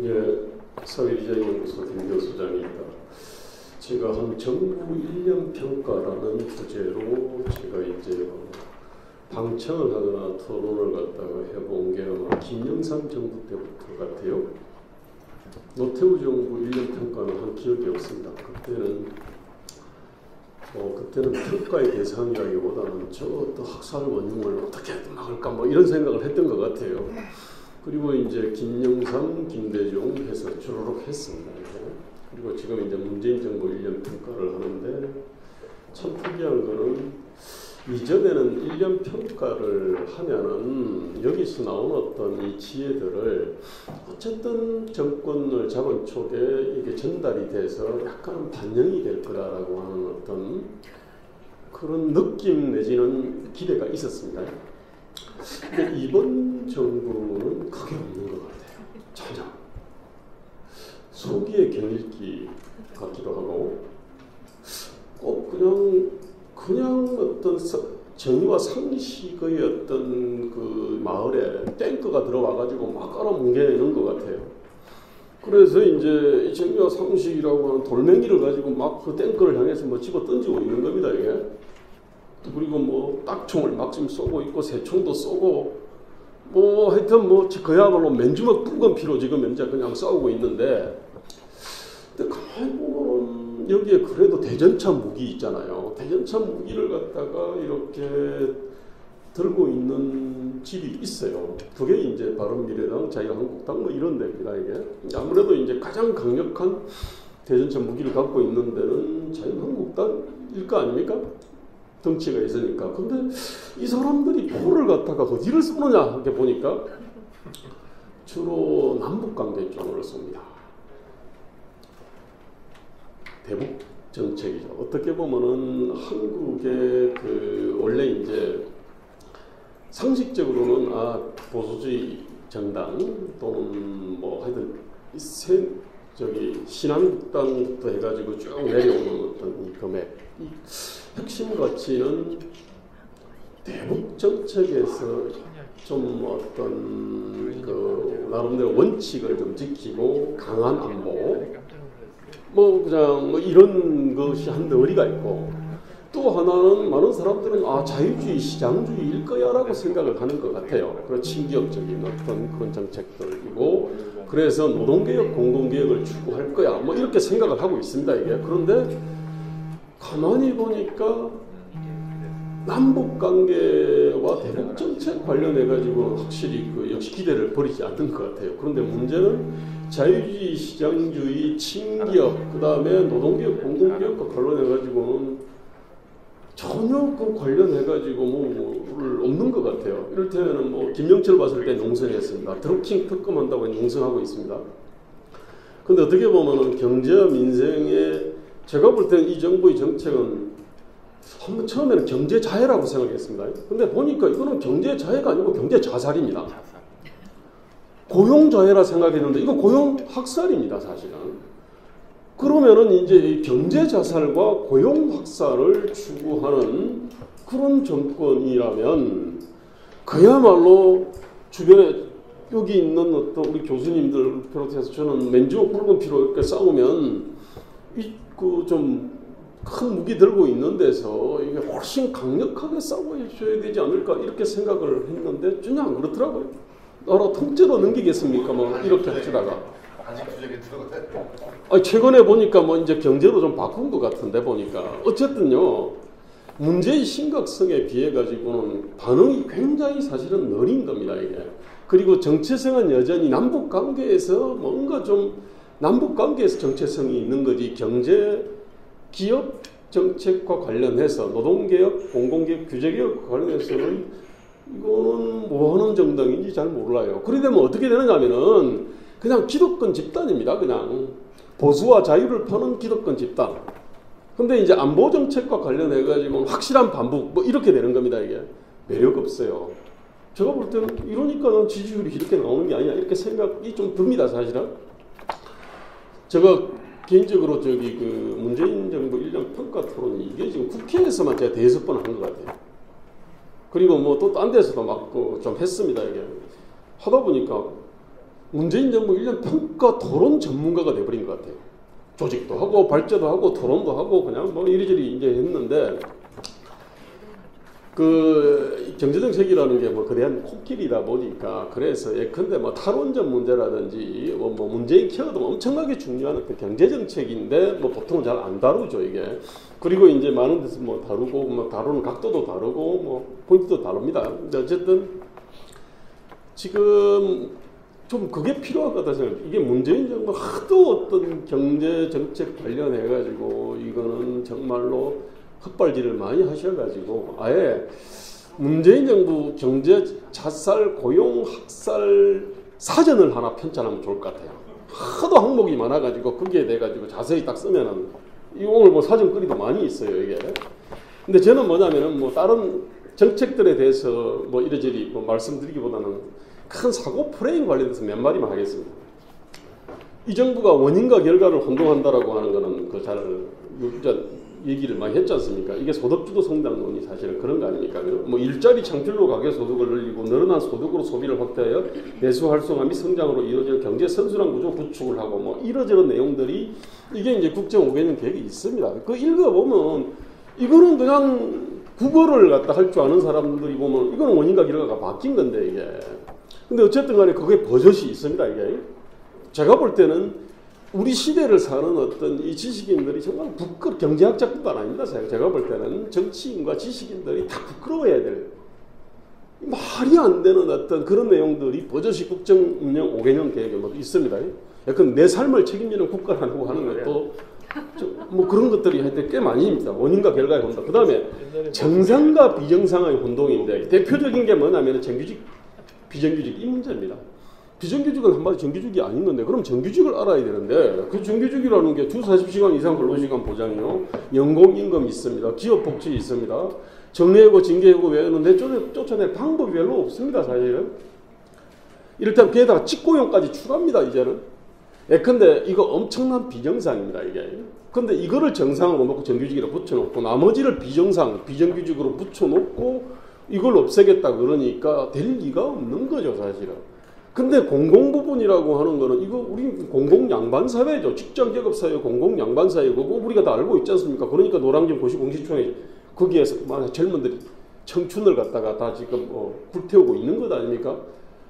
예, 사회디자인연구소 김교수장입니다. 제가 한 정부 1년 평가라는 주제로 제가 이제 방청을 하거나 토론을 갖다가 해본 게 아마 김영삼 정부 때부터 같아요. 노태우 정부 1년 평가는 한 기억이 없습니다. 그때는 평가의 대상이라기보다는 저 학살 원흉을 어떻게 막을까 뭐 이런 생각을 했던 것 같아요. 그리고 이제 김영삼, 김대중 해서 주르륵 했습니다. 그리고 지금 이제 문재인 정부 1년 평가를 하는데 참 특이한 거는 이전에는 1년 평가를 하면은 여기서 나온 어떤 이 지혜들을 어쨌든 정권을 잡은 쪽에 이게 전달이 돼서 약간 반영이 될 거다라고 하는 어떤 그런 느낌 내지는 기대가 있었습니다. 근데 이번 정부는 그게 없는 것 같아요. 전혀. 소기의 경읽기 같기도 하고 꼭 그냥 어떤 정의와 상식의 어떤 그 마을에 탱크가 들어와가지고 막 깔아뭉개는 것 같아요. 그래서 이제 이 정의와 상식이라고 하는 돌멩이를 가지고 막 그 탱크를 향해서 뭐 집어 던지고 있는 겁니다, 이게. 그리고 뭐 딱총을 막 지금 쏘고 있고 새총도 쏘고 뭐 하여튼 뭐 그야말로 맨주먹 붉은 피로 지금 현재 그냥 싸우고 있는데, 근데 가만히 보면 여기에 그래도 대전차 무기 있잖아요. 대전차 무기를 갖다가 이렇게 들고 있는 집이 있어요. 그게 이제 바른미래당, 자유한국당 뭐 이런 데입니다. 이게 아무래도 이제 가장 강력한 대전차 무기를 갖고 있는 데는 자유한국당일 거 아닙니까? 덩치가 있으니까. 근데 이 사람들이 포를 갖다가 어디를 쏘느냐 이렇게 보니까 주로 남북관계 쪽으로 쏩니다. 대북 정책이죠. 어떻게 보면은 한국의 그 원래 이제 상식적으로는 보수주의 정당 또는 뭐 하여튼 신한국당부터 해가지고 쭉 내려오는 어떤 이 금액, 이 핵심 가치는 대북 정책에서 좀 어떤 그 나름대로 원칙을 좀 지키고 강한 안보, 뭐 그냥 뭐 이런 것이 한데 어리가 있고, 또 하나는 많은 사람들은 자유주의 시장주의일 거야라고 생각을 하는 것 같아요. 그런 친기업적인 어떤 그런 정책들이고, 그래서 노동개혁, 공공개혁을 추구할 거야 뭐 이렇게 생각을 하고 있습니다, 이게. 그런데 가만히 보니까 남북관계와 대북정책 관련해가지고 확실히 역시 기대를 버리지 않는 것 같아요. 그런데 문제는 자유주의, 시장주의, 친기업, 그 다음에 노동개혁, 공공개혁과 관련해가지고는 전혀 그 관련해가지고 없는 것 같아요. 이럴 때는 뭐 김영철 봤을 때 농성했습니다. 드루킹 특검한다고 농성하고 있습니다. 근데 어떻게 보면은 경제와 민생에 제가 볼 때는 이 정부의 정책은 한번 처음에는 경제 자해라고 생각했습니다. 근데 보니까 이거는 경제 자해가 아니고 경제 자살입니다. 고용 자해라 생각했는데 이거 고용 학살입니다, 사실은. 그러면은 이제 경제 자살과 고용 학살을 추구하는 그런 정권이라면 그야말로 주변에 여기 있는 어떤 우리 교수님들 비롯해서 저는 맨주먹 붉은 피로 이렇게 싸우면 좀 큰 무기 들고 있는 데서 이게 훨씬 강력하게 싸워줘야 되지 않을까 이렇게 생각을 했는데 전혀 안 그렇더라고요. 나라 통째로 넘기겠습니까? 뭐 이렇게 하시다가. 최근에 보니까 뭐 이제 경제로 좀 바꾼 것 같은데 보니까 어쨌든요, 문제의 심각성에 비해 가지고는 반응이 굉장히 사실은 느린 겁니다, 이게. 그리고 정체성은 여전히 남북 관계에서 뭔가 좀 남북 관계에서 정체성이 있는 거지, 경제 기업 정책과 관련해서 노동개혁, 공공개혁, 규제개혁과 관련해서는 이거는 뭐 하는 정당인지 잘 몰라요. 그러게 되면 어떻게 되느냐 하면은 그냥 기득권 집단입니다. 그냥 보수와 자유를 퍼는 기득권 집단. 근데 이제 안보 정책과 관련해가지고 확실한 반북 뭐 이렇게 되는 겁니다. 이게 매력 없어요. 제가 볼 때는 이러니까 지지율이 이렇게 나오는 게 아니야 이렇게 생각이 좀 듭니다, 사실은. 제가 개인적으로 그 문재인 정부 1년 평가 토론이 이게 지금 국회에서만 제가 5번 한 것 같아요. 그리고 뭐 또 딴 데서도 막 좀 했습니다, 이게. 하다 보니까 문재인 정부 1년 평가 토론 전문가가 돼버린 것 같아요. 조직도 하고 발제도 하고 토론도 하고 그냥 뭐 이리저리 이제 했는데 그 경제정책이라는 게 뭐 거대한 코끼리다 보니까 그래서 예컨대 뭐 탈원전 문제라든지 뭐 문재인 케어도 엄청나게 중요한 그 경제정책인데 뭐 보통은 잘 안 다루죠 이게. 그리고 이제 많은 데서 뭐 다루고 뭐 다루는 각도도 다르고 뭐 포인트도 다릅니다. 근데 어쨌든 지금 좀 그게 필요할 것 같다 생각해요. 이게 문재인 정부 하도 어떤 경제정책 관련해가지고 이거는 정말로 헛발질을 많이 하셔가지고 아예 문재인 정부 경제 자살 고용 학살 사전을 하나 편찬하면 좋을 것 같아요. 하도 항목이 많아가지고 거기에 대해가지고 자세히 딱 쓰면은 이 오늘 뭐 사전 거리도 많이 있어요 이게. 근데 저는 뭐냐면은 뭐 다른 정책들에 대해서 뭐 이래저리 뭐 말씀드리기보다는 큰 사고 프레임 관련해서 몇 마디만 하겠습니다. 이 정부가 원인과 결과를 혼동한다라고 하는 거는 그 잘 얘기를 많이 했지 않습니까? 이게 소득주도 성장론이 사실은 그런 거 아닙니까? 뭐 일자리 창출로 가계 소득을 늘리고 늘어난 소득으로 소비를 확대하여 내수 활성화 및 성장으로 이루어질 경제 선순환 구조 구축을 하고 뭐 이러저런 내용들이 이게 이제 국정 5개년 계획이 있습니다. 그 읽어보면 이거는 그냥 국어를 갖다 할 줄 아는 사람들이 보면 이거는 원인과 결과가 바뀐 건데 이게. 근데 어쨌든 간에 그게 버젓이 있습니다 이게. 제가 볼 때는 우리 시대를 사는 어떤 이 지식인들이 정말 경제학자뿐만 아닙니다. 제가 볼 때는 정치인과 지식인들이 다 부끄러워야 될 말이 안 되는 어떤 그런 내용들이 버젓이 국정 운영 5개년 계획에 뭐 있습니다. 약간 내 삶을 책임지는 국가라고 하는 것도 뭐 그런 것들이 하여튼 꽤 많이 입니다. 원인과 결과의 혼동. 그 다음에 정상과 비정상의 혼동인데 대표적인 게 뭐냐면 정규직, 비정규직 이 문제입니다. 비정규직은 한마디 정규직이 아닌 건데 그럼 정규직을 알아야 되는데 그 정규직이라는 게 주 40시간 이상 근로시간 보장이요. 연공임금 있습니다. 기업복지 있습니다. 정례해고 징계해고 외에는 쫓아낼 방법이 별로 없습니다. 사실은. 이를테면 게다가 직고용까지 추가합니다. 이제는. 예컨대 이거 엄청난 비정상입니다. 이게. 근데 이거를 정상으로 놓고 정규직으로 붙여놓고 나머지를 비정규직으로 붙여놓고 이걸 없애겠다 그러니까 될 리가 없는 거죠. 사실은. 근데 공공부분이라고 하는 거는 이거 우리 공공양반사회죠. 직장계급사회 공공양반사회고 우리가 다 알고 있지 않습니까? 그러니까 노량진 고시공시청에 거기에서 젊은들이 청춘을 갖다가 다 지금 불태우고 있는 것 아닙니까?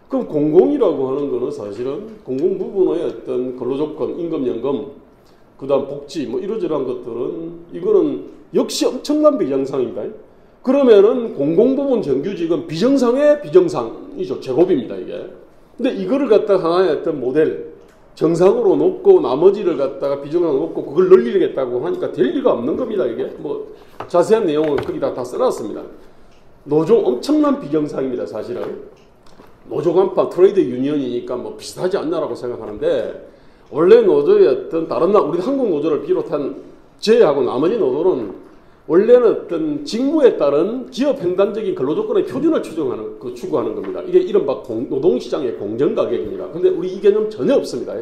그럼 공공이라고 하는 거는 사실은 공공부분의 어떤 근로조건, 임금연금, 그 다음 복지 뭐 이러저러한 것들은 이거는 역시 엄청난 비정상입니다. 그러면은 공공부문 정규직은 비정상의 비정상이죠. 제곱입니다 이게. 근데 이거를 갖다가 하나의 어떤 모델 정상으로 놓고 나머지를 갖다가 비정상으로 놓고 그걸 늘리겠다고 하니까 될 리가 없는 겁니다 이게. 뭐 자세한 내용은 거기다 다 써놨습니다. 노조 엄청난 비정상입니다 사실은. 노조 간파 트레이드 유니언이니까 뭐 비슷하지 않나라고 생각하는데 원래 노조의 어떤 다른 우리 한국 노조를 비롯한 제외하고 나머지 노조는 원래는 어떤 직무에 따른 기업 횡단적인 근로조건의 표준을 추구하는 겁니다. 이게 이른바 노동시장의 공정가격입니다. 근데 우리 이 개념 전혀 없습니다.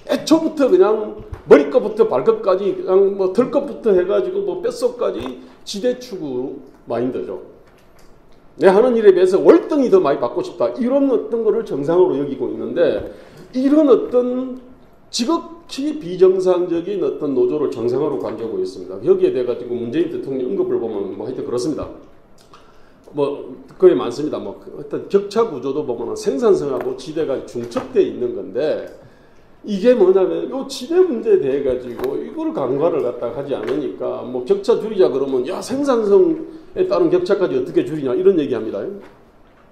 애초부터 그냥 머리끝부터 발끝까지 그냥 뭐 털끝부터 해가지고 뭐 뼛속까지 지대 추구 마인드죠. 내 하는 일에 비해서 월등히 더 많이 받고 싶다. 이런 어떤 거를 정상으로 여기고 있는데 이런 어떤 지극히 비정상적인 어떤 노조를 정상화로 간주하고 있습니다. 여기에 대해 가지고 문재인 대통령 언급을 보면 뭐 하여튼 그렇습니다. 뭐 거의 많습니다. 뭐 어떤 격차 구조도 보면 생산성하고 지대가 중첩되어 있는 건데 이게 뭐냐면 요 지대 문제에 대해 가지고 이걸 간과를 갖다가 하지 않으니까 뭐 격차 줄이자 그러면 야 생산성에 따른 격차까지 어떻게 줄이냐 이런 얘기합니다.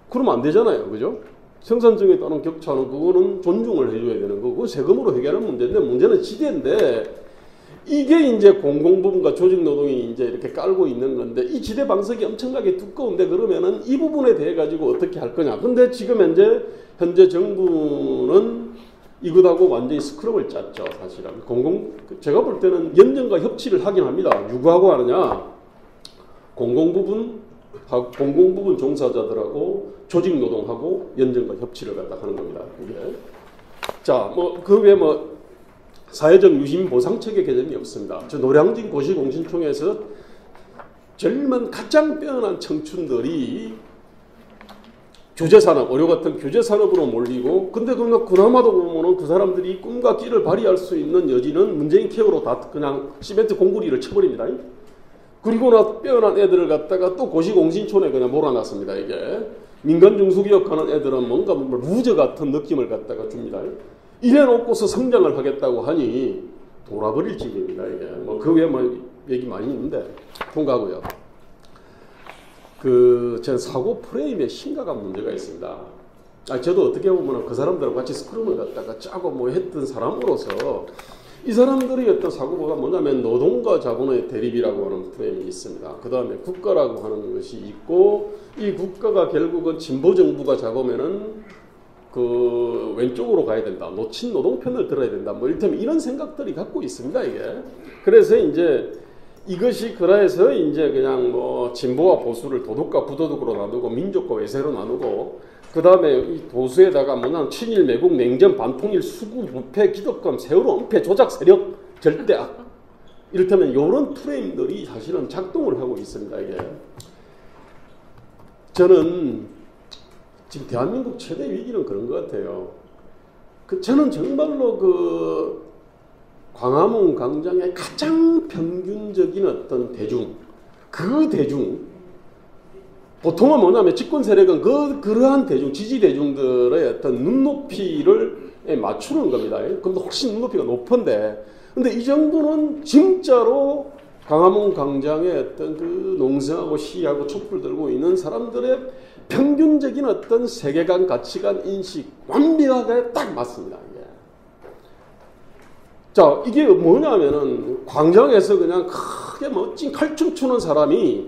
그러면 안 되잖아요, 그죠? 생산성에 따른 격차는 그거는 존중을 해줘야 되는 거고 세금으로 해결하는 문제인데 문제는 지대인데 이게 이제 공공부문과 조직노동이 이제 이렇게 깔고 있는 건데 이 지대 방석이 엄청나게 두꺼운데 그러면은 이 부분에 대해 가지고 어떻게 할 거냐. 근데 지금 현재 정부는 이것하고 완전히 스크럽을 짰죠, 사실은. 제가 볼 때는 연정과 협치를 하긴 합니다. 누구하고 하느냐? 공공부문 종사자들하고 조직노동하고 연정과 협치를 갖다 하는 겁니다. 이게. 자, 뭐 그 외에 뭐 사회적 유심 보상책의 개념이 없습니다. 저 노량진 고시공신청에서 젊은 가장 빼어난 청춘들이 교제산업, 의료 같은 교제산업으로 몰리고, 근데 그나마도 보면은 그 사람들이 꿈과 끼를 발휘할 수 있는 여지는 문재인 케어로 다 그냥 시멘트 공구리를 쳐버립니다. 그리고 나 빼어난 애들을 갖다가 또 고시공신촌에 그냥 몰아놨습니다. 이게 민간 중소기업 하는 애들은 뭔가 루저 같은 느낌을 갖다가 줍니다. 이래놓고서 성장을 하겠다고 하니 돌아버릴 지경입니다. 이게 뭐 그 외에 뭐 얘기 많이 있는데 통과하고요. 제 사고 프레임에 심각한 문제가 있습니다. 저도 어떻게 보면 그 사람들하고 같이 스크럼을 갖다가 짜고 뭐 했던 사람으로서 이 사람들이 어떤 사고가 뭐냐면 노동과 자본의 대립이라고 하는 프레임이 있습니다. 그 다음에 국가라고 하는 것이 있고, 이 국가가 결국은 진보 정부가 잡으면은 그 왼쪽으로 가야 된다. 놓친 노동편을 들어야 된다. 뭐 이를테면 이런 생각들이 갖고 있습니다. 이게. 그래서 이제 이것이 그래서 이제 그냥 뭐 진보와 보수를 도덕과 부도덕으로 나누고 민족과 외세로 나누고, 그 다음에 이 도수에다가 뭐냐 친일 매국 냉전 반통일 수구 부패 기득권 세월호 은폐 조작 세력 절대악, 이를테면 이런 프레임들이 사실은 작동을 하고 있습니다. 이게 저는 지금 대한민국 최대 위기는 그런 것 같아요. 저는 정말로 광화문 광장의 가장 평균적인 어떤 대중, 그 대중, 보통은 뭐냐면 집권 세력은 그러한 대중, 지지 대중들의 어떤 눈높이를 맞추는 겁니다. 그럼 훨씬 눈높이가 높은데, 근데 이 정도는 진짜로 광화문 광장의 어떤 그 농성하고 시위하고 촛불 들고 있는 사람들의 평균적인 어떤 세계관, 가치관, 인식 완벽하게 딱 맞습니다. 자, 이게 뭐냐면은 광장에서 그냥 크게 멋진 칼춤 추는 사람이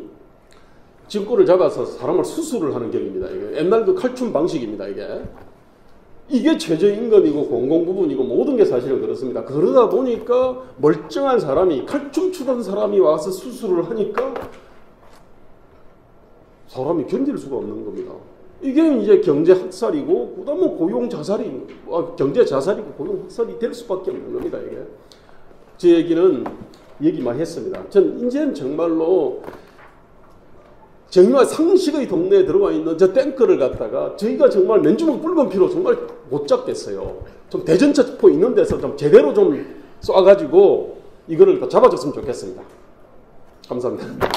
진꼬를 잡아서 사람을 수술을 하는 격입니다. 이게 옛날 그 칼춤 방식입니다. 이게 최저임금이고 공공부문이고 모든 게 사실은 그렇습니다. 그러다 보니까 멀쩡한 사람이, 칼춤 추던 사람이 와서 수술을 하니까 사람이 견딜 수가 없는 겁니다. 이게 이제 경제 학살이고, 그 다음에 고용 자살이, 경제 자살이고 고용 학살이 될 수밖에 없는 겁니다. 이게 제 얘기 많이 했습니다. 전 이제는 정말로 정의와 상식의 동네에 들어와 있는 저 탱크를 갖다가 저희가 정말 맨주먹 붉은 피로 정말 못 잡겠어요. 좀 대전차포 있는 데서 좀 제대로 좀 쏴가지고 이거를 잡아줬으면 좋겠습니다. 감사합니다.